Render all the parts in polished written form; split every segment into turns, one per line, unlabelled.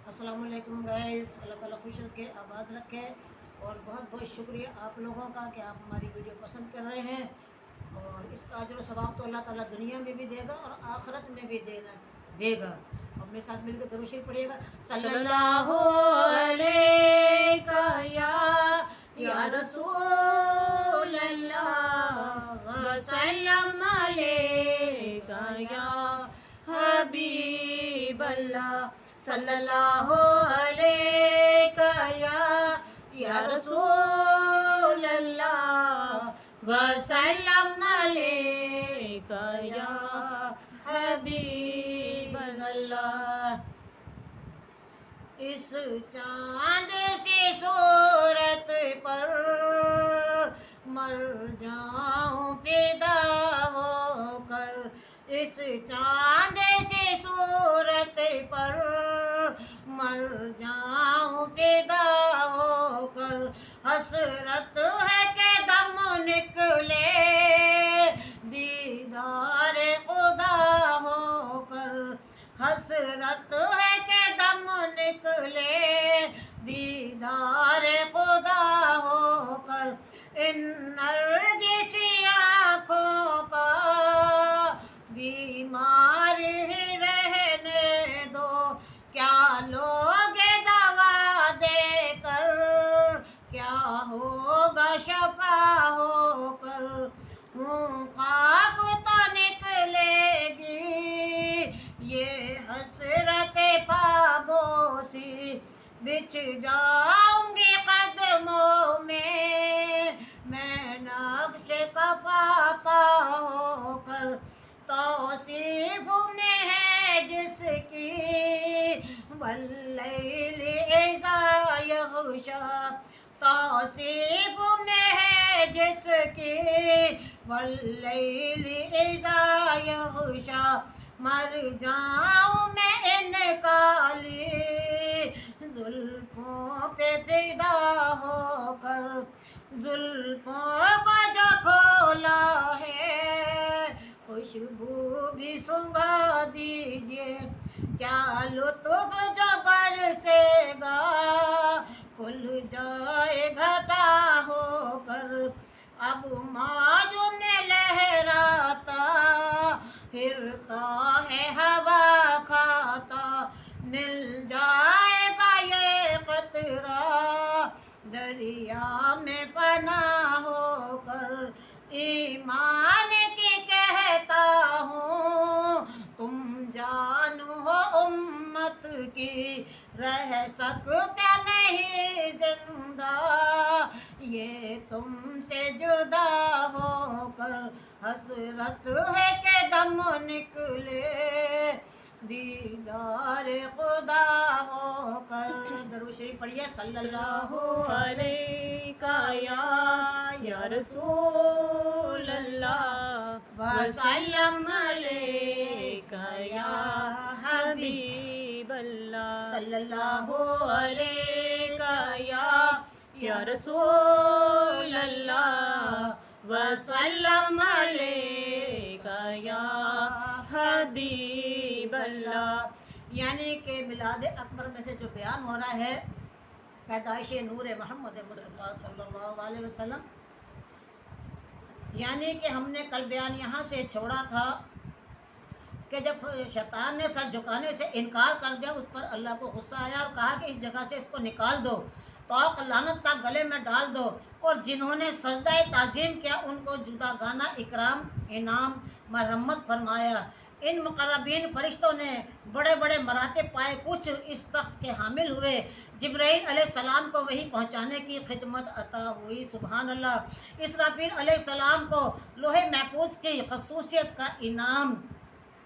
अस्सलाम वालेकुम गाइस, अल्लाह ताला खुश रखे, आबाद रखे। और बहुत बहुत शुक्रिया आप लोगों का कि आप हमारी वीडियो पसंद कर रहे हैं। और इसका अजर व सवाब तो अल्लाह ताला दुनिया में भी देगा और आखिरत में भी देगा। और मेरे साथ मिलकर दरूद शरीफ पढ़िएगा। सल्लल्लाहु अलैका या रसूल अल्लाह वसल्लम अलैका या हबीब अल्लाह सल्लल्लाहु अलैका या रसूल अल्लाह वसल्लम अलैका या हबीब अल्लाह। इस चाँद सी सूरत पर मर जाऊं फिदा होकर, इस चाँद सी सूरत पर मर जाऊं फिदा होकर। हसरत है कि दम निकले दीदार खुदा होकर, हसरत है कि दम निकले दीदार खुदा होकर। इन नरगिसी आँखों का बीमार ही रहने दो, क्या लोगे दवा देकर, क्या होगा शफा होकर। हूँ खाक तो निकलेगी ये हसरत पाबोसी, बिछ जाऊंगी कदमों में मैं नक्श कफा होकर। तौसीफ में है जिसकी वल्लैल इज़ा यग़शा, तौसीफ में है जिसकी वल्लैल इज़ा यग़शा। मर जाऊं मैं इन काली जुल्फों पे फिदा होकर, जुल्फों को जो खोला है खुशबू भी सुंघा दीजिए। क्या लुत्फ जो बरसेगा खुल जाए घटा होकर। अब माजून लहराता फिरता है हवा खाता, मिल जाएगा ये कतरा दरिया में पना होकर। ईमान की कहता हूँ तुम जानू हो उम्मत की, रह सकता नहीं जिंदा ये तुमसे जुदा होकर। हसरत है कि दम निकले दीदार खुदा होकर। दरूद शरीफ पढ़िए। सल्लल्लाहु
अलैका या रसूल अल्लाह वसल्लम अलैका या हबीब अल्लाह।
सल्लल्लाहु
अलैका या रसूल अल्लाह वसल्लम अलैका या हबीब अल्लाह।
यानी कि मिलाद अकबर में से जो बयान हो रहा है पैदाइश नूर मोहम्मद मुस्तफ़ा सल्लल्लाहु अलैहि वसल्लम, यानी कि हमने कल बयान यहाँ से छोड़ा था कि जब शैतान ने सर झुकाने से इनकार कर दिया उस पर अल्लाह को गुस्सा आया और कहा कि इस जगह से इसको निकाल दो, तौक लानत का गले में डाल दो। और जिन्होंने सजदा ताज़ीम किया उनको जुदा गाना इकराम इनाम मरहमत फरमाया। इन मुक़र्रबीन फरिश्तों ने बड़े बड़े मरातब पाए, कुछ इस तख्त के हामिल हुए। जिब्राईल अलैहिस्सलाम को वही पहुँचाने की खिदमत अता हुई। सुबहान अल्लाह। इसराफील अलैहिस्सलाम को लोहे महफूज की खसूसियत का इनाम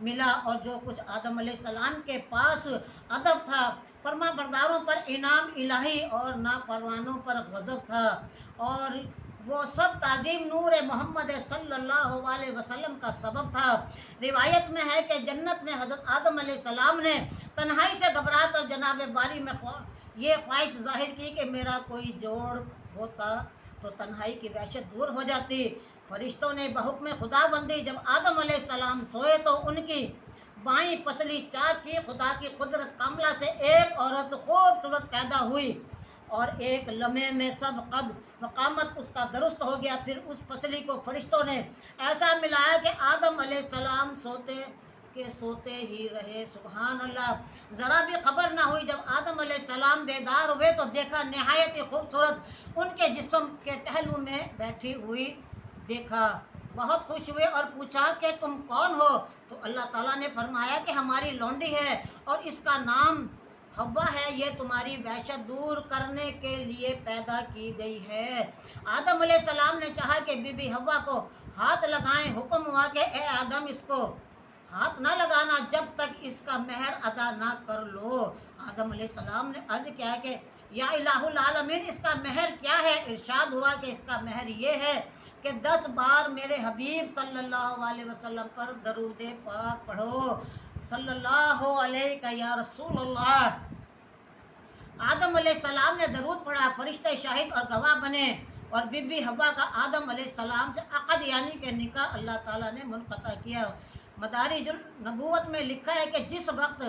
मिला और जो कुछ आदम अलैहिस्सलाम के पास अदब था, फरमा बरदारों पर इनाम इलाही और नाफरमानों पर गज़ब था। और वो सब ताज़ीम नूर मोहम्मद सल्लल्लाहु अलैहि वसल्लम का सबब था। रिवायत में है कि जन्नत में हज़रत आदम अलैहिस्सलाम ने तन्हाई से घबरा कर जनाब बारी में ये ख्वाहिश जाहिर की कि मेरा कोई जोड़ होता तो तन्हाई की वहशत दूर हो जाती। फरिश्तों ने बहुक्म खुदाबंदी जब आदम अलैहिस्सलाम सोए तो उनकी बाईं पसली चाक की खुदा की कुदरत कामला से एक औरत खूबसूरत पैदा हुई और एक लम्हे में सब कद मकामत उसका दुरुस्त हो गया। फिर उस पसली को फरिश्तों ने ऐसा मिलाया कि आदम अलैहिस्सलाम सोते के सोते ही रहे। सुभान अल्लाह। ज़रा भी खबर ना हुई। जब आदम अलैहिस्सलाम बेदार हुए तो देखा नहायत ही खूबसूरत उनके जिस्म के पहलू में बैठी हुई देखा। बहुत खुश हुए और पूछा कि तुम कौन हो? तो अल्लाह ताला ने फरमाया कि हमारी लौंडी है और इसका नाम हव्वा है, ये तुम्हारी वहशत दूर करने के लिए पैदा की गई है। आदम अलैहिस्सलाम ने चाहा कि बीबी हव्वा को हाथ लगाएं। हुक्म हुआ कि ए आदम, इसको हाथ ना लगाना जब तक इसका महर अदा ना कर लो। आदम अलैहिस्सलाम ने अर्ज किया कि या इलाहुल आलमीन, इसका महर क्या है? इरशाद हुआ कि इसका महर ये है कि 10 बार मेरे हबीब सल्लल्लाहु अलैहि वसल्लम पर दरूद पाक पढ़ो। सल्लल्लाहु अलैहि या रसूलल्लाह। आदम अलैहिस्सलाम ने दरूद पढ़ा। फरिश्ते शाहिद और गवाह बने और बीबी हव्वा का आदम अलैहिस्सलाम से अक़द यानी कि निकाह अल्लाह ताला ने मुनक़ता किया। मदारिजुल नबूवत में लिखा है कि जिस वक्त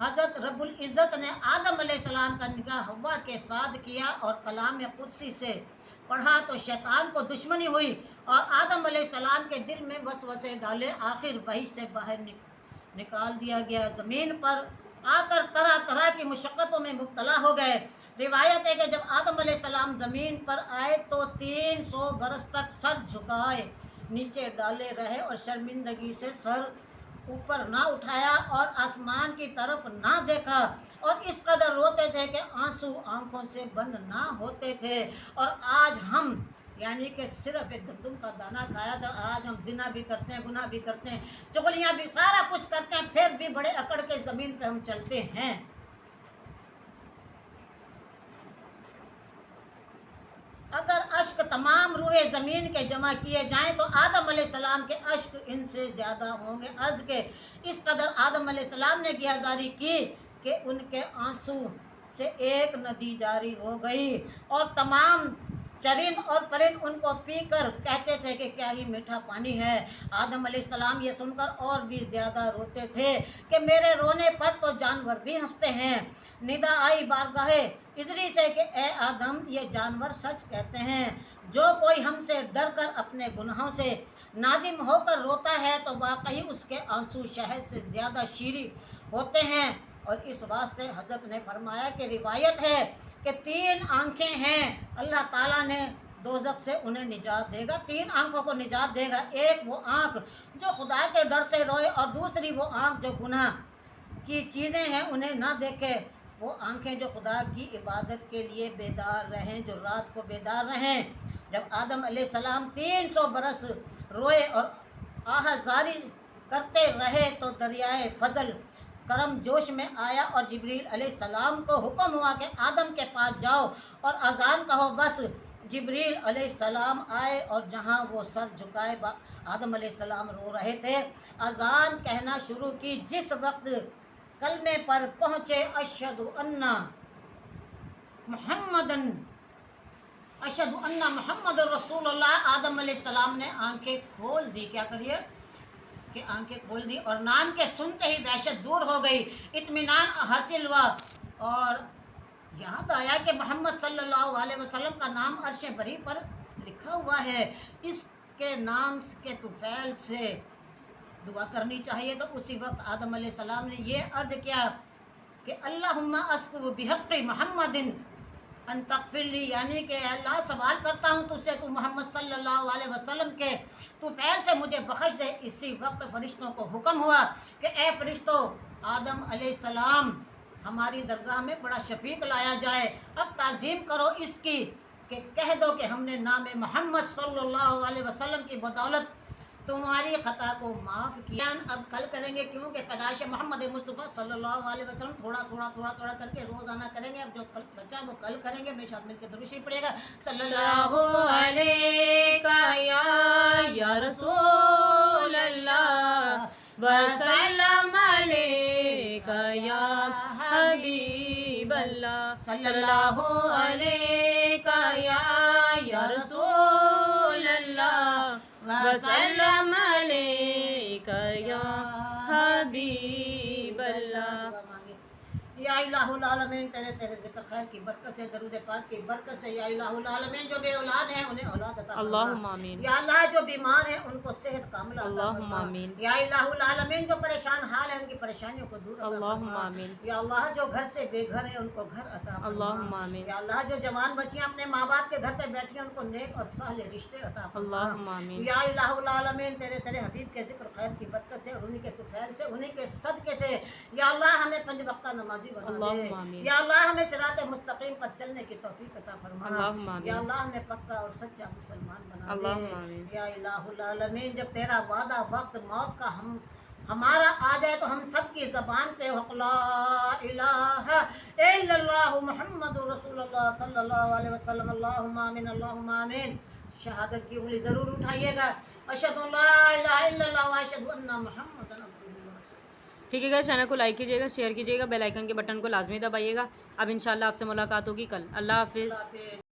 हज़रत रब्बुल इज़्ज़त ने आदम अलैहिस्सलाम का निकाह हव्वा के साथ किया और कलाम कुदसी से पढ़ा तो शैतान को दुश्मनी हुई और आदम अलैहिस्सलाम के दिल में वसवसे डाले। आखिर वही से बाहर निकाल दिया गया। ज़मीन पर आकर तरह तरह की मुशक्क़तों में मुब्तला हो गए। रिवायत है कि जब आदम अलैहिस्सलाम ज़मीन पर आए तो 300 बरस तक सर झुकाए नीचे डाले रहे और शर्मिंदगी से सर ऊपर ना उठाया और आसमान की तरफ ना देखा और इस कदर रोते थे कि आंसू आंखों से बंद ना होते थे। और आज हम यानी कि सिर्फ एक गंदम का दाना खाया था, आज हम जिना भी करते हैं, गुनाह भी करते हैं, चुगलियाँ भी, सारा कुछ करते हैं, फिर भी बड़े अकड़ के ज़मीन पे हम चलते हैं। अगर अश्क तमाम रूहे ज़मीन के जमा किए जाएं तो आदम अलैहिस्सलाम के अश्क इनसे ज़्यादा होंगे। अर्ज के इस कदर आदम अलैहिस्सलाम ने गिरफ्तारी की कि उनके आंसू से एक नदी जारी हो गई और तमाम चरिंद और परिंद उनको पीकर कहते थे कि क्या ही मीठा पानी है। आदम अलैहिस्सलाम ये सुनकर और भी ज़्यादा रोते थे कि मेरे रोने पर तो जानवर भी हंसते हैं। निदा आई बारगाहे इजरी से कि ए आदम, ये जानवर सच कहते हैं। जो कोई हमसे डर कर अपने गुनाहों से नादिम होकर रोता है तो वाकई उसके आंसू शहद से ज़्यादा शीरी होते हैं। और इस वास्ते हज़रत ने फरमाया कि रिवायत है कि 3 आँखें हैं, अल्लाह ताला ने दोज़ख से उन्हें निजात देगा, 3 आँखों को निजात देगा। एक वो आँख जो खुदा के डर से रोए और दूसरी वो आँख जो गुनाह की चीज़ें हैं उन्हें ना देखे। वो आँखें जो खुदा की इबादत के लिए बेदार रहें, जो रात को बेदार रहें। जब आदम अलैहिस्सलाम 300 बरस रोए और आहाजारी करते रहे तो दरियाए फजल करम जोश में आया और जिब्रील अलैहिस्सलाम को हुक्म हुआ कि आदम के पास जाओ और अजान कहो। बस जिब्रील अलैहिस्सलाम आए और जहाँ वो सर झुकाए आदम अलैहिस्सलाम रो रहे थे, अजान कहना शुरू की। जिस वक्त कलमे पर पहुँचे अशहदु अन्ना मुहम्मद रसूलुल्लाह, आदम अलैहिस्सलाम ने आंखें खोल दी। क्या करिए कि आंखें खोल दी और नाम के सुनते ही वहशत दूर हो गई, इत्मीनान हासिल हुआ और याद आया कि मोहम्मद सल्लल्लाहु अलैहि वसल्लम का नाम अर्श बरी पर लिखा हुआ है। इसके नाम के तुफैल से दुआ करनी चाहिए। तो उसी वक्त आदम अलैहिस्सलाम ने ये अर्ज किया कि अल्लाहुम्मा अस्कु बिहक़्क़ि मुहम्मदिन अन तग़फ़िरली, यानी कि अल्लाह सवाल करता हूँ तुझसे, तू मोहम्मद सल्लल्लाहु अलैहि वसल्लम के तुफ़ैल से मुझे बख्श दे। इसी वक्त फ़रिश्तों को हुक्म हुआ कि ए फ़रिश्तों, आदम अलैहिस्सलाम हमारी दरगाह में बड़ा शफीक लाया जाए। अब ताज़ीम करो इसकी कि कह दो कि हमने नाम मोहम्मद सल्लल्लाहु अलैहि वसल्लम की बदौलत तुम्हारी ख़ता को माफ़ किया। अब कल करेंगे क्योंकि पैदाइश मोहम्मद मुस्तफ़ा सल्लल्लाहु अलैहि वसल्लम थोड़ा करके रोज़ाना करेंगे। अब जो कल बचा वो कल करेंगे। मेरे साथ मिलकर दुरूद शरीफ पड़ेगा।
सल्लल्लाहु अलैहि या रसूल अल्लाह व सल्लम अलैका या हबीब अल्लाह। सल्लल्लाहु अलैका या रसूल अल्लाह व सल्लम अलैका या हबीब حبیب اللہ.
دعا مانگے. یا الہ العالمین تیرے ذکر خیر کی برکت سے، درود پاک کی برکت سے، یا الہ العالمین جو بے اولاد ہیں انہیں اولاد عطا فرما.
اللہم آمین.
یا اللہ جو بیمار ہیں ان کو صحت کاملہ عطا
اللہم
فرما.
آمین.
یا الہ العالمین جو پریشان حال ہیں ان کی پریشانیوں کو دور عطا
اللہم
فرما.
آمین.
یا اللہ جو گھر سے بے گھر ہیں ان کو گھر عطا فرما.
اللہم آمین.
یا اللہ جو جوان بچیاں اپنے ماں باپ کے گھر پہ بیٹھی ہیں ان کو نیک اور صالح رشتے عطا فرما.
اللہم آمین.
یا الہ العالمین تیرے حبیب کے ذکر خیر کی برکت سے اور انہی کے طفیل سے، انہی کے صدقے سے یا اللہ ہمیں 5 وقتہ نمازی بنا
اللہم
دے.
آمین.
یا اللہ ہمیں صراط مستقیم پر چلنے کی توفیق عطا فرما.
اللہم آمین.
یا اللہ ہمیں پکا اور سچا مسلمان بنا دے.
اللہم آمین.
یا الہ العالمین جب تیرا وعدہ وقت موت کا ہمارا آ جائے تو ہم سب کی زبان پہ حق لا الہ الا اللہ محمد رسول اللہ صلی اللہ علیہ وسلم اللہم آمین اللہم آمین. شہادت کی انگلی ضرور اٹھائیے گا. اشہد ان لا الہ الا اللہ و اشہد ان محمد عبدہ ورسولہ.
ٹھیک ہے گائز، چینل کو لائک کیجیے گا، شیئر کیجیے گا، بیل آئیکن کے بٹن کو لازمی دبائیے گا. اب انشاءاللہ آپ سے ملاقات ہوگی کل. اللہ حافظ.
اللہ حافظ.